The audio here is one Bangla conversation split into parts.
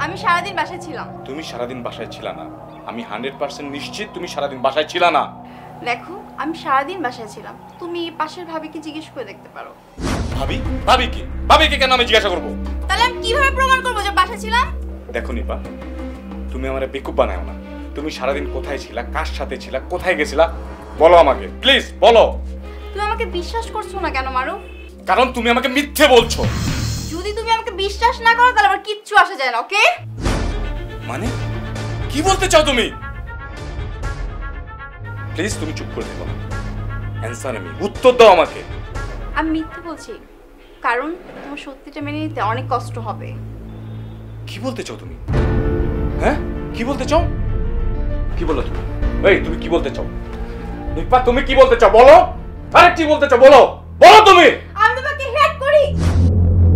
আমি সারাদিন বাসায় ছিলাম। তুমি সারাদিন বাসায় ছিল না। আমি 100% নিশ্চিত তুমি সারাদিন বাসায় ছিল না। দেখো, আমি সারাদিন বাসায় ছিলাম। তুমি পাশের ভাবিকে জিজ্ঞেস করে দেখতে পারো। ভাবি? ভাবিকে কেন আমি জিজ্ঞাসা করবো? তাহলে আমি কিভাবে প্রমাণ করবো যে বাসায় ছিলাম? দেখো নিপা, তুমি আমার বেকুব বানাও না। তুমি সারাদিন কোথায় ছিলা, কার সাথে ছিলা, কোথায় গেছিলা বলো আমাকে, প্লিজ বলো। তুমি আমাকে বিশ্বাস করছো না কেন মারুফ? কারণ তুমি আমাকে মিথ্যে বলছো। যদি তুমি আমাকে বিশ্বাস না করো তাহলে আমার কিচ্ছু আসে যায় না, ওকে? মানে কি বলতে চাও তুমি? প্লিজ তুমি চুপ করে থেকো না। অ্যানসার মি, উত্তর দাও আমাকে। আমি মিথ্যে বলছি কারণ তোমার সত্যিটা মেনে নিতে অনেক কষ্ট হবে। কি বলতে চাও তুমি? হ্যাঁ, কি বলতে চাও? কি বলো তুমি? এই তুমি কি বলতে চাও? নিপা তুমি কি বলতে চাও বলো? আরে কি বলতে চাও বলো? বলো তুমি। আমি তোমাকে হেট করি।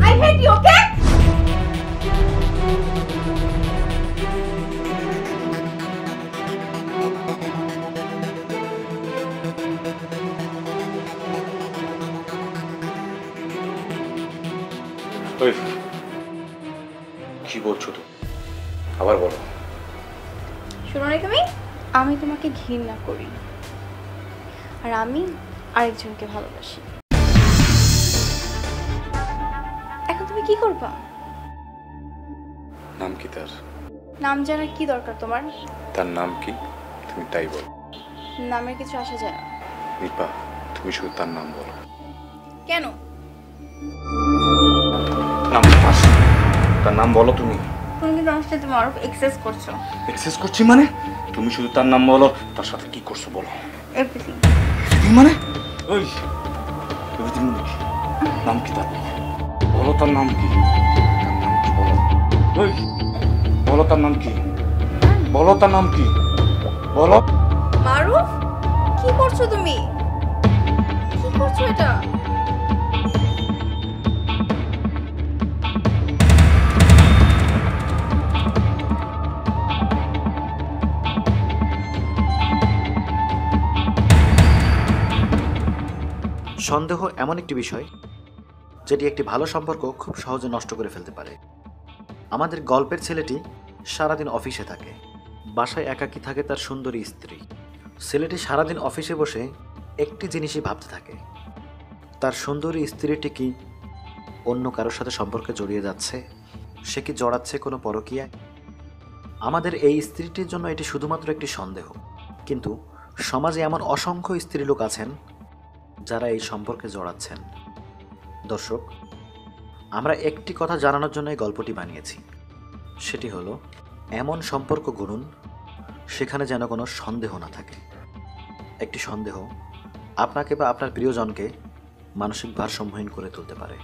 আই হেট ইউ, ওকে? ওই কি বলছো তুমি? আবার বলো। শোনো রে তুমি, আমি তোমাকে ঘৃণা করি আর আমি আরেকজনকে ভালোবাসি। এখন তুমি কি করবা? নাম কি তার? নাম জানার কি দরকার তোমার? তার নাম কি তুমি তাই বলো। নামের কিছু আসা যায় না। নিপা তুমি শুধু তার নাম বলো। কেন? নাম তার নাম বলো তুমি। তুমি কিন্তু আমার সাথে মারুফ এক্সেস করছো। এক্সেস করছি মানে? তুমি শুধু তার নাম বলো, তার সাথে কি করছো বলো। এভরিথিং। এভরিথিং মানে? ওই এভরিথিং মানে কি? নাম কি তার? বলো তার নাম কি? তার নাম কি বলো। ওই বলো তার নাম কি? বলো তার নাম কি? বলো। মারুফ, কি করছো তুমি? কি করছো এটা? সন্দেহ এমন একটি বিষয় যেটি একটি ভালো সম্পর্ক খুব সহজে নষ্ট করে ফেলতে পারে। আমাদের গল্পের ছেলেটি সারাদিন অফিসে থাকে, বাসায় একাকী থাকে তার সুন্দরী স্ত্রী। ছেলেটি সারাদিন অফিসে বসে একটি জিনিসই ভাবতে থাকে, তার সুন্দরী স্ত্রীটি কি অন্য কারোর সাথে সম্পর্কে জড়িয়ে যাচ্ছে, সে কি জড়াচ্ছে কোনো পরকীয়ায়। আমাদের এই স্ত্রীটির জন্য এটি শুধুমাত্র একটি সন্দেহ, কিন্তু সমাজে এমন অসংখ্য স্ত্রীলোক আছেন যারা এই সম্পর্কে জড়াচ্ছেন। দর্শক, আমরা একটি কথা জানানোর জন্য এই গল্পটি বানিয়েছি, সেটি হলো এমন সম্পর্ক গড়ুন সেখানে যেন কোনো সন্দেহ না থাকে। একটি সন্দেহ আপনাকে বা আপনার প্রিয়জনকে মানসিক ভারসাম্যহীন করে তুলতে পারে।